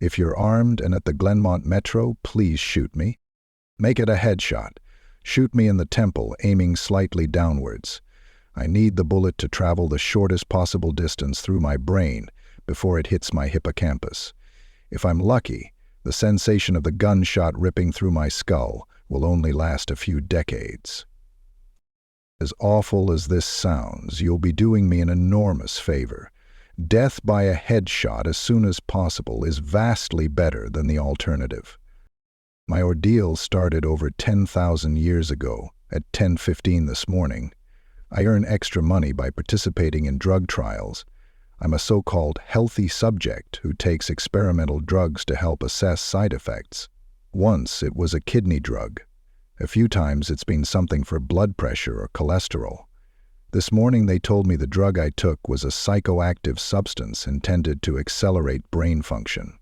If you're armed and at the Glenmont Metro, please shoot me. Make it a headshot. Shoot me in the temple, aiming slightly downwards. I need the bullet to travel the shortest possible distance through my brain before it hits my hippocampus. If I'm lucky, the sensation of the gunshot ripping through my skull will only last a few decades. As awful as this sounds, you'll be doing me an enormous favor. Death by a headshot as soon as possible is vastly better than the alternative. My ordeal started over 10,000 years ago at 10:15 this morning. I earn extra money by participating in drug trials. I'm a so-called healthy subject who takes experimental drugs to help assess side effects. Once it was a kidney drug. A few times it's been something for blood pressure or cholesterol. This morning they told me the drug I took was a psychoactive substance intended to accelerate brain function.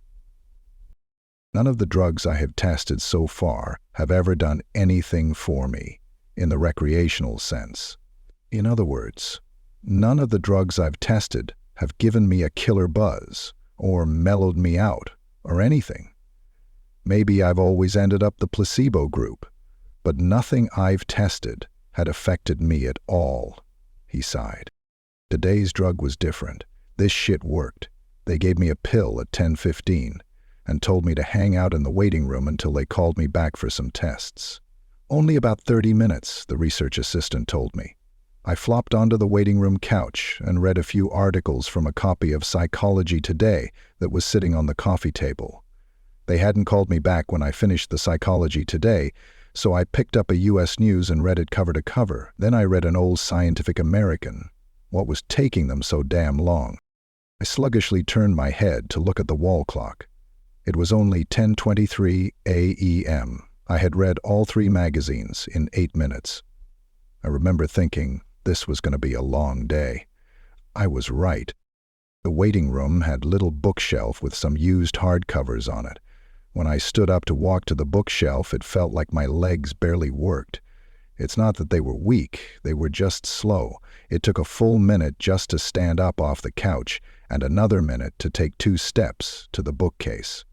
None of the drugs I have tested so far have ever done anything for me, in the recreational sense. In other words, none of the drugs I've tested have given me a killer buzz, or mellowed me out, or anything. Maybe I've always ended up the placebo group, but nothing I've tested had affected me at all, he sighed. Today's drug was different. This shit worked. They gave me a pill at 10:15 and told me to hang out in the waiting room until they called me back for some tests. Only about 30 minutes, the research assistant told me. I flopped onto the waiting room couch and read a few articles from a copy of Psychology Today that was sitting on the coffee table. They hadn't called me back when I finished the Psychology Today, so I picked up a US News and read it cover to cover. Then I read an old Scientific American. What was taking them so damn long? I sluggishly turned my head to look at the wall clock. It was only 10:23 a.m. I had read all 3 magazines in 8 minutes. I remember thinking this was going to be a long day. I was right. The waiting room had a little bookshelf with some used hardcovers on it. When I stood up to walk to the bookshelf, it felt like my legs barely worked. It's not that they were weak, they were just slow. It took a full minute just to stand up off the couch and another minute to take 2 steps to the bookcase.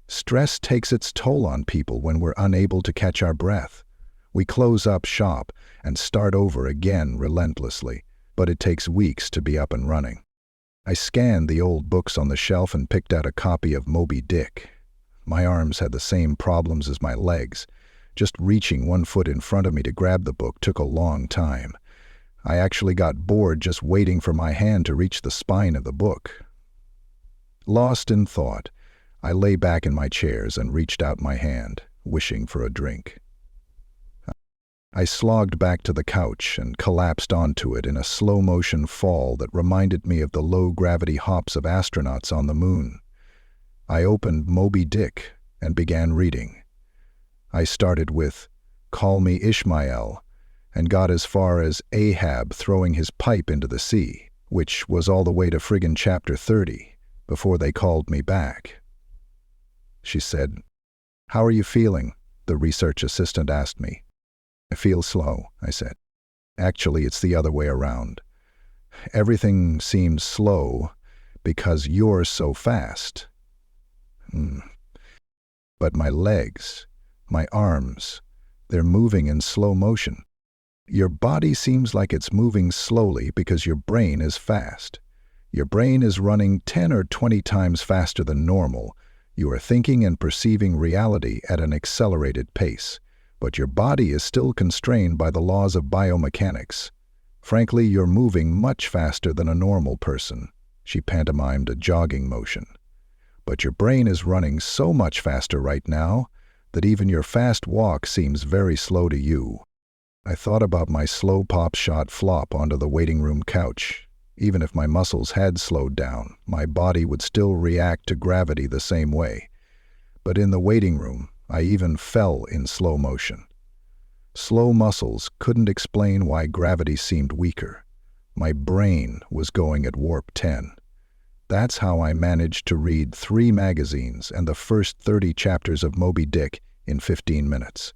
Stress takes its toll on people when we're unable to catch our breath. We close up shop and start over again relentlessly, but it takes weeks to be up and running. I scanned the old books on the shelf and picked out a copy of Moby Dick. My arms had the same problems as my legs. Just reaching one foot in front of me to grab the book took a long time. I actually got bored just waiting for my hand to reach the spine of the book. Lost in thought, I lay back in my chairs and reached out my hand, wishing for a drink. I slogged back to the couch and collapsed onto it in a slow-motion fall that reminded me of the low-gravity hops of astronauts on the moon. I opened Moby Dick and began reading. I started with, "Call me Ishmael," and got as far as Ahab throwing his pipe into the sea, which was all the way to friggin' chapter 30, before they called me back. She said, "How are you feeling?" the research assistant asked me. "I feel slow," I said. "Actually, it's the other way around. Everything seems slow because you're so fast." But my legs, my arms, they're moving in slow motion. Your body seems like it's moving slowly because your brain is fast. Your brain is running 10 or 20 times faster than normal. You are thinking and perceiving reality at an accelerated pace. But your body is still constrained by the laws of biomechanics. Frankly, you're moving much faster than a normal person. She pantomimed a jogging motion. But your brain is running so much faster right now that even your fast walk seems very slow to you. I thought about my slow pop shot flop onto the waiting room couch. Even if my muscles had slowed down, my body would still react to gravity the same way. But in the waiting room, I even fell in slow motion. Slow muscles couldn't explain why gravity seemed weaker. My brain was going at warp 10. That's how I managed to read 3 magazines and the first 30 chapters of Moby Dick in 15 minutes.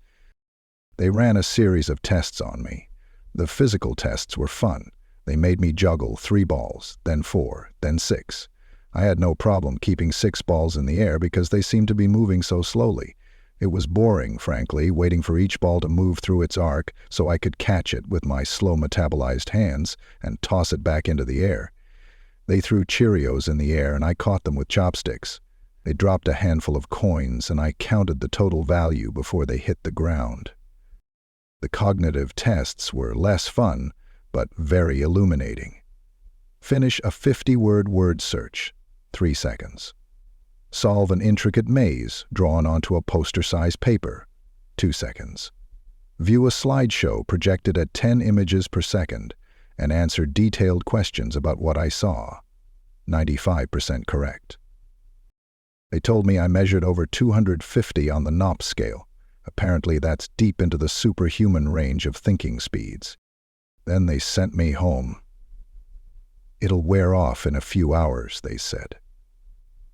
They ran a series of tests on me. The physical tests were fun. They made me juggle 3 balls, then 4, then 6. I had no problem keeping 6 balls in the air because they seemed to be moving so slowly. It was boring, frankly, waiting for each ball to move through its arc so I could catch it with my slow metabolized hands and toss it back into the air. They threw Cheerios in the air and I caught them with chopsticks. They dropped a handful of coins and I counted the total value before they hit the ground. The cognitive tests were less fun, but very illuminating. Finish a 50-word word search, 3 seconds. Solve an intricate maze drawn onto a poster-sized paper, 2 seconds. View a slideshow projected at 10 images per second and answer detailed questions about what I saw. 95% correct. They told me I measured over 250 on the KNOP scale. Apparently that's deep into the superhuman range of thinking speeds. Then they sent me home. It'll wear off in a few hours, they said,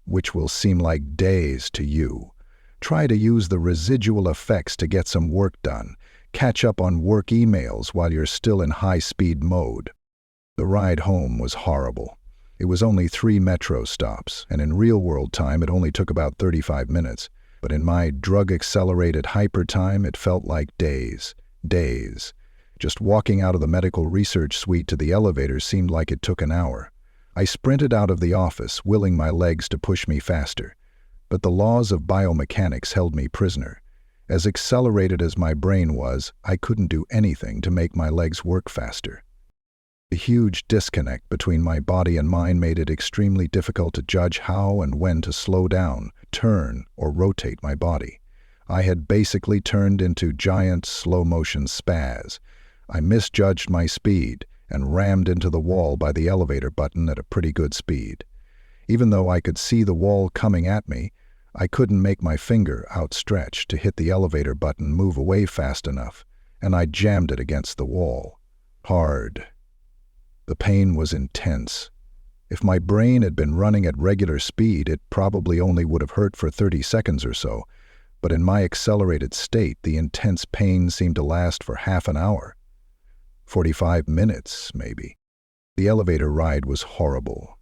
which will seem like days to you. Try to use the residual effects to get some work done. Catch up on work emails while you're still in high-speed mode. The ride home was horrible. It was only 3 metro stops, and in real-world time it only took about 35 minutes. But in my drug-accelerated hyper time, it felt like days. Days. Just walking out of the medical research suite to the elevator seemed like it took an hour. I sprinted out of the office, willing my legs to push me faster. But the laws of biomechanics held me prisoner. As accelerated as my brain was, I couldn't do anything to make my legs work faster. The huge disconnect between my body and mind made it extremely difficult to judge how and when to slow down, turn, or rotate my body. I had basically turned into giant slow-motion spaz. I misjudged my speed and rammed into the wall by the elevator button at a pretty good speed. Even though I could see the wall coming at me, I couldn't make my finger outstretched to hit the elevator button move away fast enough, and I jammed it against the wall. Hard. The pain was intense. If my brain had been running at regular speed, it probably only would have hurt for 30 seconds or so, but in my accelerated state, the intense pain seemed to last for half an hour. 45 minutes, maybe. The elevator ride was horrible.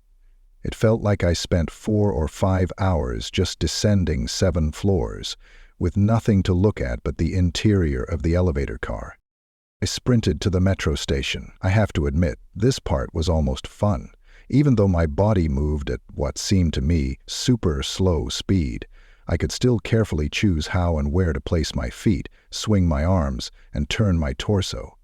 It felt like I spent 4 or 5 hours just descending 7 floors, with nothing to look at but the interior of the elevator car. I sprinted to the metro station. I have to admit, this part was almost fun. Even though my body moved at what seemed to me super slow speed, I could still carefully choose how and where to place my feet, swing my arms, and turn my torso.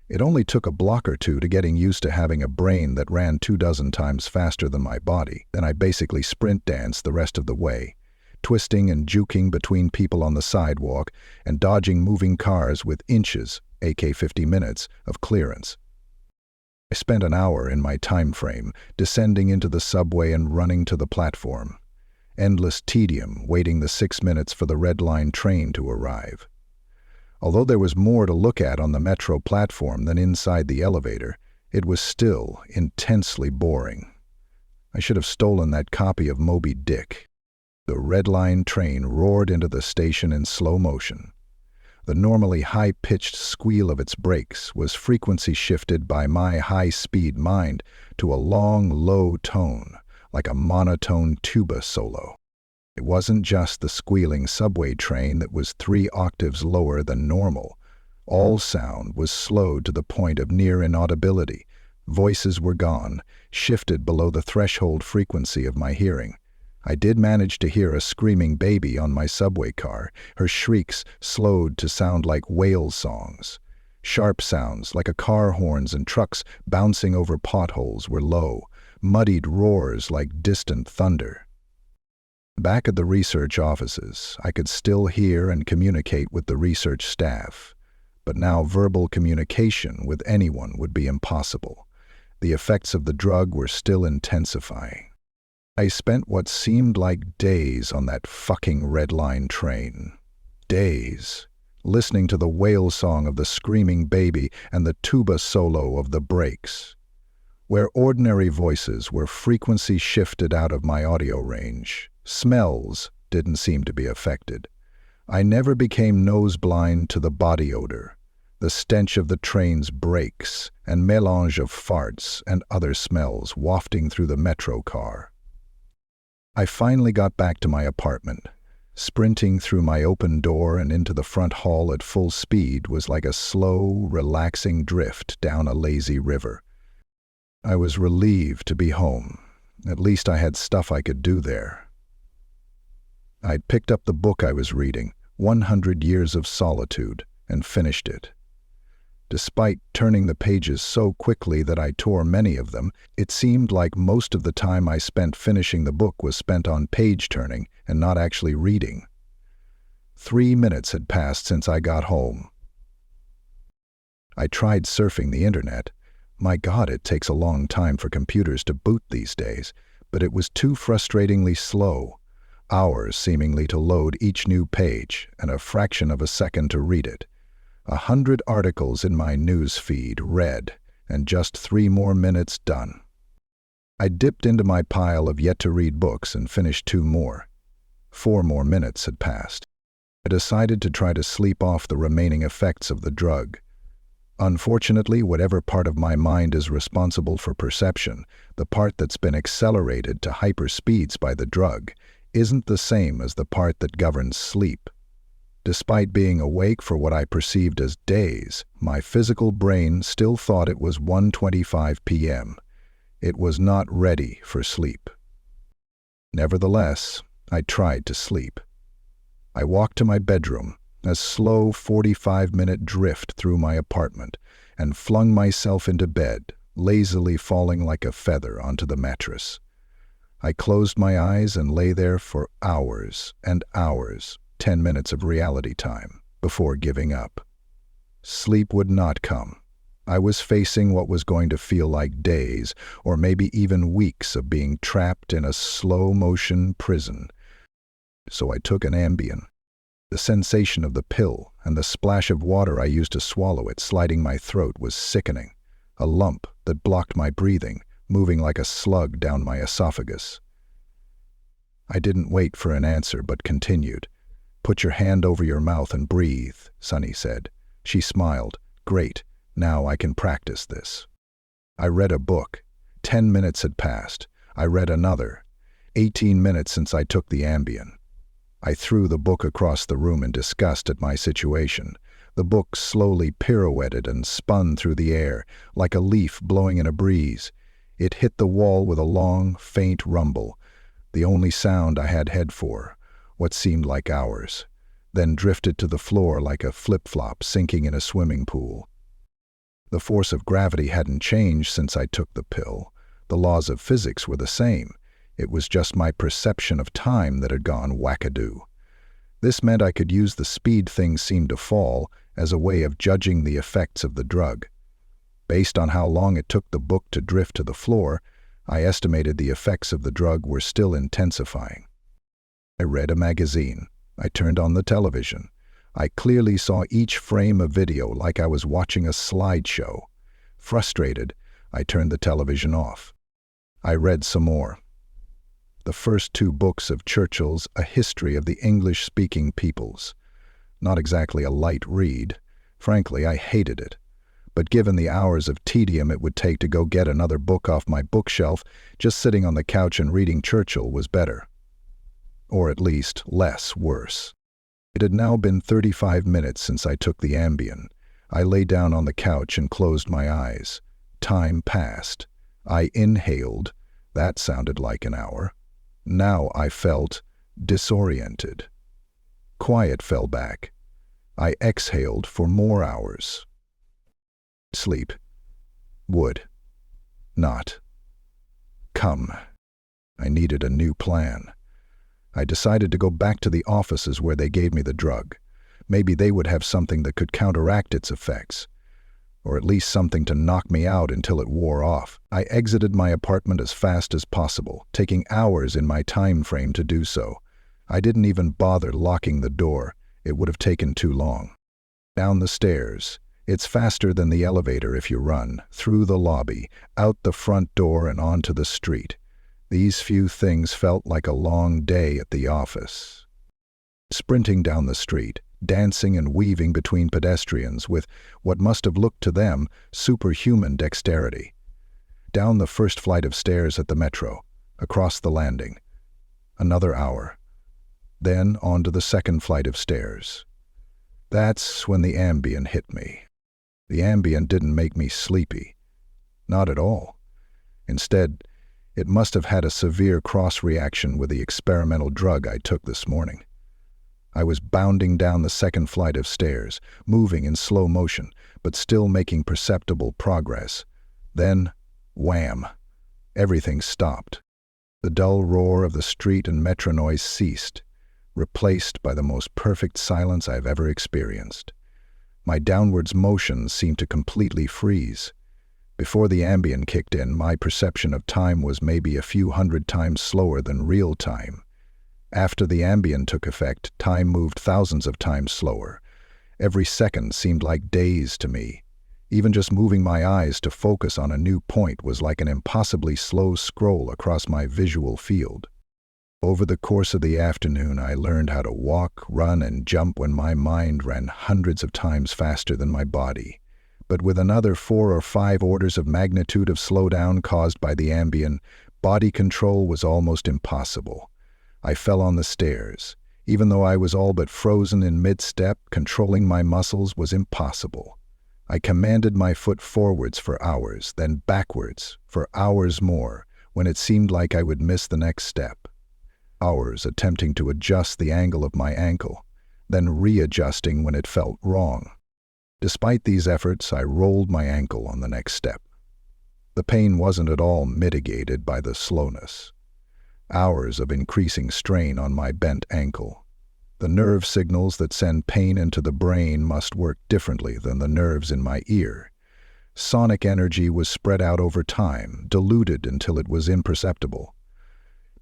It only took a block or two to getting used to having a brain that ran 24 times faster than my body. Then I basically sprint danced the rest of the way, twisting and juking between people on the sidewalk and dodging moving cars with inches, aka 50 minutes, of clearance. I spent an hour in my time frame, descending into the subway and running to the platform. Endless tedium, waiting the 6 minutes for the Red Line train to arrive. Although there was more to look at on the metro platform than inside the elevator, it was still intensely boring. I should have stolen that copy of Moby Dick. The Red Line train roared into the station in slow motion. The normally high-pitched squeal of its brakes was frequency shifted by my high-speed mind to a long, low tone, like a monotone tuba solo. It wasn't just the squealing subway train that was 3 octaves lower than normal. All sound was slowed to the point of near inaudibility. Voices were gone, shifted below the threshold frequency of my hearing. I did manage to hear a screaming baby on my subway car, her shrieks slowed to sound like whale songs. Sharp sounds like a car horns and trucks bouncing over potholes were low, muddied roars like distant thunder. Back at the research offices, I could still hear and communicate with the research staff, but now verbal communication with anyone would be impossible. The effects of the drug were still intensifying. I spent what seemed like days on that fucking Red Line train. Days, listening to the wail song of the screaming baby and the tuba solo of the brakes. Where ordinary voices were frequency shifted out of my audio range, smells didn't seem to be affected. I never became nose-blind to the body odor, the stench of the train's brakes, and melange of farts and other smells wafting through the metro car. I finally got back to my apartment. Sprinting through my open door and into the front hall at full speed was like a slow, relaxing drift down a lazy river. I was relieved to be home. At least I had stuff I could do there. I'd picked up the book I was reading, 100 Years of Solitude, and finished it. Despite turning the pages so quickly that I tore many of them, it seemed like most of the time I spent finishing the book was spent on page turning and not actually reading. 3 minutes had passed since I got home. I tried surfing the internet. My God, it takes a long time for computers to boot these days, but it was too frustratingly slow. Hours seemingly to load each new page and a fraction of a second to read it. 100 articles in my news feed read, and just 3 more minutes done. I dipped into my pile of yet-to-read books and finished 2 more. 4 more minutes had passed. I decided to try to sleep off the remaining effects of the drug. Unfortunately, whatever part of my mind is responsible for perception, the part that's been accelerated to hyperspeeds by the drug, isn't the same as the part that governs sleep. Despite being awake for what I perceived as days, my physical brain still thought it was 1:25 p.m. It was not ready for sleep. Nevertheless, I tried to sleep. I walked to my bedroom, a slow 45-minute drift through my apartment, and flung myself into bed, lazily falling like a feather onto the mattress. I closed my eyes and lay there for hours and hours, 10 minutes of reality time, before giving up. Sleep would not come. I was facing what was going to feel like days, or maybe even weeks of being trapped in a slow-motion prison. So I took an Ambien. The sensation of the pill and the splash of water I used to swallow it sliding my throat was sickening. A lump that blocked my breathing, moving like a slug down my esophagus. I didn't wait for an answer, but continued. "Put your hand over your mouth and breathe," Sunny said. She smiled. "Great, now I can practice this." I read a book. 10 minutes had passed. I read another. 18 minutes since I took the Ambien. I threw the book across the room in disgust at my situation. The book slowly pirouetted and spun through the air, like a leaf blowing in a breeze. It hit the wall with a long, faint rumble, the only sound I had head for, what seemed like hours, then drifted to the floor like a flip-flop sinking in a swimming pool. The force of gravity hadn't changed since I took the pill. The laws of physics were the same. It was just my perception of time that had gone wackadoo. This meant I could use the speed things seemed to fall as a way of judging the effects of the drug. Based on how long it took the book to drift to the floor, I estimated the effects of the drug were still intensifying. I read a magazine. I turned on the television. I clearly saw each frame of video like I was watching a slideshow. Frustrated, I turned the television off. I read some more. The first 2 books of Churchill's A History of the English-Speaking Peoples. Not exactly a light read. Frankly, I hated it. But given the hours of tedium it would take to go get another book off my bookshelf, just sitting on the couch and reading Churchill was better. Or at least less worse. It had now been 35 minutes since I took the Ambien. I lay down on the couch and closed my eyes. Time passed. I inhaled. That sounded like an hour. Now I felt disoriented. Quiet fell back. I exhaled for more hours. Sleep would not come. I needed a new plan. I decided to go back to the offices where they gave me the drug. Maybe they would have something that could counteract its effects, or at least something to knock me out until it wore off. I exited my apartment as fast as possible, taking hours in my time frame to do so. I didn't even bother locking the door. It would have taken too long. Down the stairs. It's faster than the elevator if you run, through the lobby, out the front door and onto the street. These few things felt like a long day at the office. Sprinting down the street, dancing and weaving between pedestrians with what must have looked to them superhuman dexterity. Down the first flight of stairs at the metro, across the landing. Another hour. Then on to the second flight of stairs. That's when the Ambien hit me. The Ambien didn't make me sleepy. Not at all. Instead, it must have had a severe cross-reaction with the experimental drug I took this morning. I was bounding down the second flight of stairs, moving in slow motion, but still making perceptible progress. Then, wham! Everything stopped. The dull roar of the street and metro noise ceased, replaced by the most perfect silence I've ever experienced. My downwards motion seemed to completely freeze. Before the Ambien kicked in, my perception of time was maybe a few hundred times slower than real time. After the Ambien took effect, time moved thousands of times slower. Every second seemed like days to me. Even just moving my eyes to focus on a new point was like an impossibly slow scroll across my visual field. Over the course of the afternoon, I learned how to walk, run, and jump when my mind ran hundreds of times faster than my body. But with another 4 or 5 orders of magnitude of slowdown caused by the Ambien, body control was almost impossible. I fell on the stairs. Even though I was all but frozen in mid-step, controlling my muscles was impossible. I commanded my foot forwards for hours, then backwards for hours more, when it seemed like I would miss the next step. Hours attempting to adjust the angle of my ankle, then readjusting when it felt wrong. Despite these efforts, I rolled my ankle on the next step. The pain wasn't at all mitigated by the slowness. Hours of increasing strain on my bent ankle. The nerve signals that send pain into the brain must work differently than the nerves in my ear. Sonic energy was spread out over time, diluted until it was imperceptible.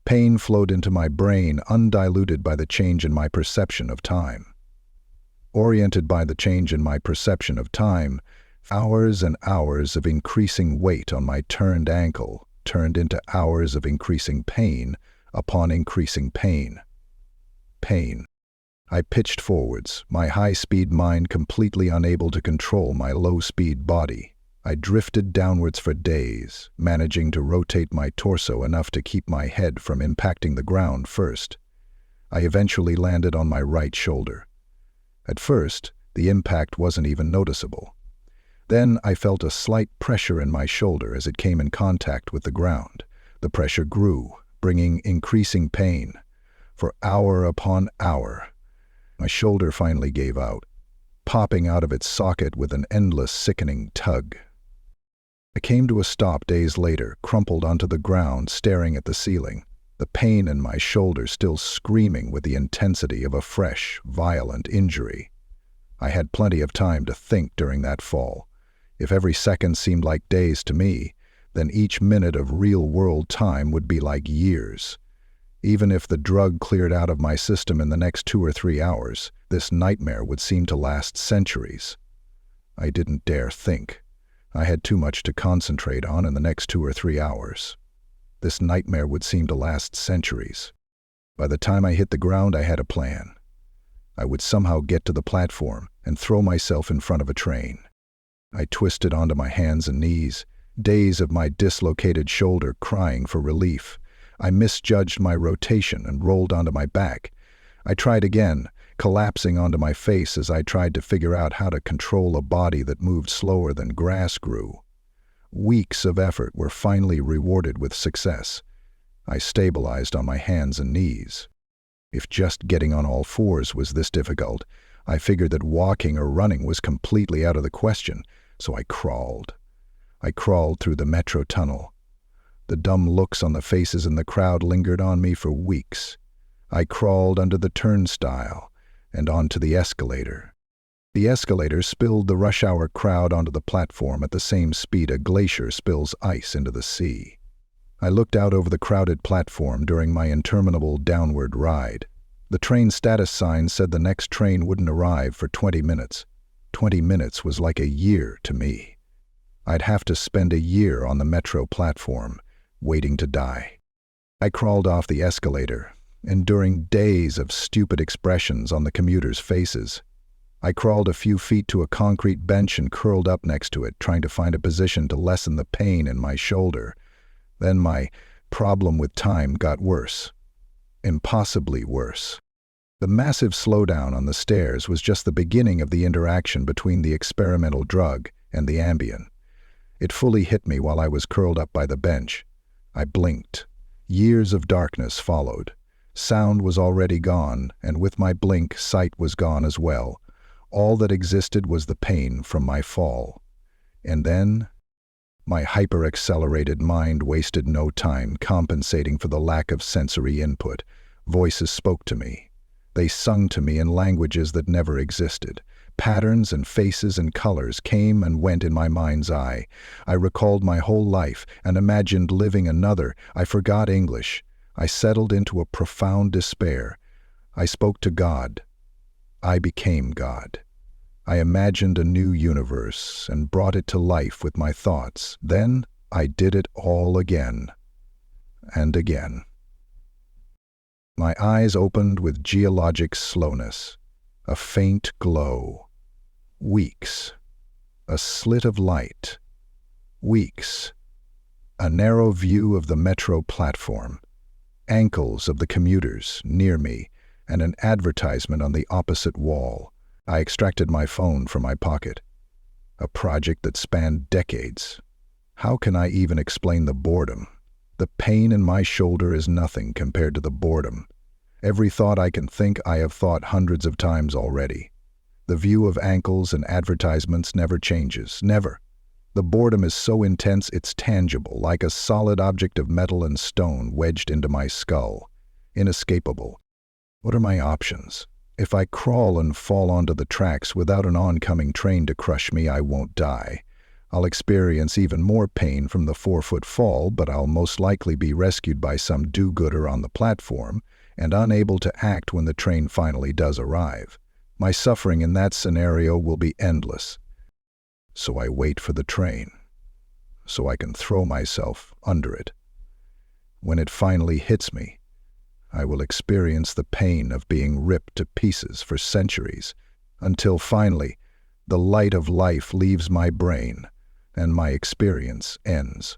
Pain flowed into my brain undiluted by the change in my perception of time. Oriented by the change in my perception of time, hours and hours of increasing weight on my turned ankle turned into hours of increasing pain upon increasing pain. Pain. I pitched forwards, my high-speed mind completely unable to control my low-speed body. I drifted downwards for days, managing to rotate my torso enough to keep my head from impacting the ground first. I eventually landed on my right shoulder. At first, the impact wasn't even noticeable. Then I felt a slight pressure in my shoulder as it came in contact with the ground. The pressure grew, bringing increasing pain. For hour upon hour, my shoulder finally gave out, popping out of its socket with an endless, sickening tug. I came to a stop days later, crumpled onto the ground, staring at the ceiling, the pain in my shoulder still screaming with the intensity of a fresh, violent injury. I had plenty of time to think during that fall. If every second seemed like days to me, then each minute of real-world time would be like years. Even if the drug cleared out of my system in the next 2 or 3 hours, this nightmare would seem to last centuries. I didn't dare think. I had too much to concentrate on in the next 2 or 3 hours. This nightmare would seem to last centuries. By the time I hit the ground, I had a plan. I would somehow get to the platform and throw myself in front of a train. I twisted onto my hands and knees, days of my dislocated shoulder crying for relief. I misjudged my rotation and rolled onto my back. I tried again, collapsing onto my face as I tried to figure out how to control a body that moved slower than grass grew. Weeks of effort were finally rewarded with success. I stabilized on my hands and knees. If just getting on all fours was this difficult, I figured that walking or running was completely out of the question, so I crawled. I crawled through the metro tunnel. The dumb looks on the faces in the crowd lingered on me for weeks. I crawled under the turnstile and onto the escalator. The escalator spilled the rush-hour crowd onto the platform at the same speed a glacier spills ice into the sea. I looked out over the crowded platform during my interminable downward ride. The train status sign said the next train wouldn't arrive for 20 minutes. 20 minutes was like a year to me. I'd have to spend a year on the metro platform, waiting to die. I crawled off the escalator, enduring days of stupid expressions on the commuters' faces. I crawled a few feet to a concrete bench and curled up next to it, trying to find a position to lessen the pain in my shoulder. Then my problem with time got worse. impossibly worse. The massive slowdown on the stairs was just the beginning of the interaction between the experimental drug and the Ambien. It fully hit me while I was curled up by the bench. I blinked. Years of darkness followed. Sound was already gone, and with my blink, sight was gone as well. All that existed was the pain from my fall. And then, my hyper-accelerated mind wasted no time compensating for the lack of sensory input. Voices spoke to me. They sung to me in languages that never existed. Patterns and faces and colors came and went in my mind's eye. I recalled my whole life and imagined living another. I forgot English. I settled into a profound despair. I spoke to God. I became God. I imagined a new universe and brought it to life with my thoughts. Then I did it all again and again. My eyes opened with geologic slowness, a faint glow. Weeks. A slit of light. Weeks. A narrow view of the metro platform. Ankles of the commuters near me, and an advertisement on the opposite wall. I extracted my phone from my pocket. A project that spanned decades. How can I even explain the boredom? The pain in my shoulder is nothing compared to the boredom. Every thought I can think I have thought hundreds of times already. The view of ankles and advertisements never changes, never. The boredom is so intense it's tangible, like a solid object of metal and stone wedged into my skull. Inescapable. What are my options? If I crawl and fall onto the tracks without an oncoming train to crush me, I won't die. I'll experience even more pain from the 4-foot fall, but I'll most likely be rescued by some do-gooder on the platform and unable to act when the train finally does arrive. My suffering in that scenario will be endless. So I wait for the train, so I can throw myself under it. When it finally hits me, I will experience the pain of being ripped to pieces for centuries, until finally the light of life leaves my brain and my experience ends.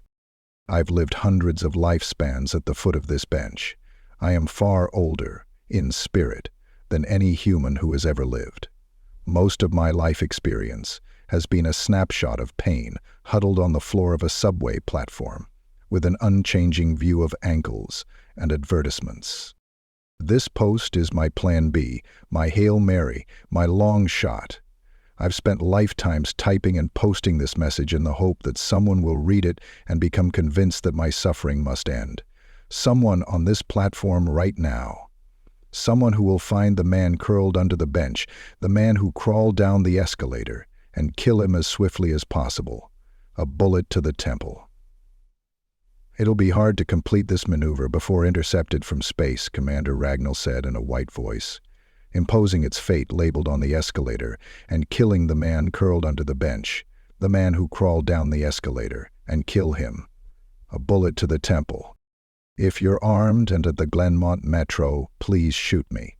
I've lived hundreds of lifespans at the foot of this bench. I am far older, in spirit, than any human who has ever lived. Most of my life experience has been a snapshot of pain huddled on the floor of a subway platform, with an unchanging view of ankles and advertisements. This post is my plan B, my Hail Mary, my long shot. I've spent lifetimes typing and posting this message in the hope that someone will read it and become convinced that my suffering must end. Someone on this platform right now. Someone who will find the man curled under the bench, the man who crawled down the escalator, and kill him as swiftly as possible. A bullet to the temple. It'll be hard to complete this maneuver before intercepted from space, Commander Ragnall said in a white voice, imposing its fate labeled on the escalator and killing the man curled under the bench, the man who crawled down the escalator, and kill him. A bullet to the temple. If you're armed and at the Glenmont Metro, please shoot me.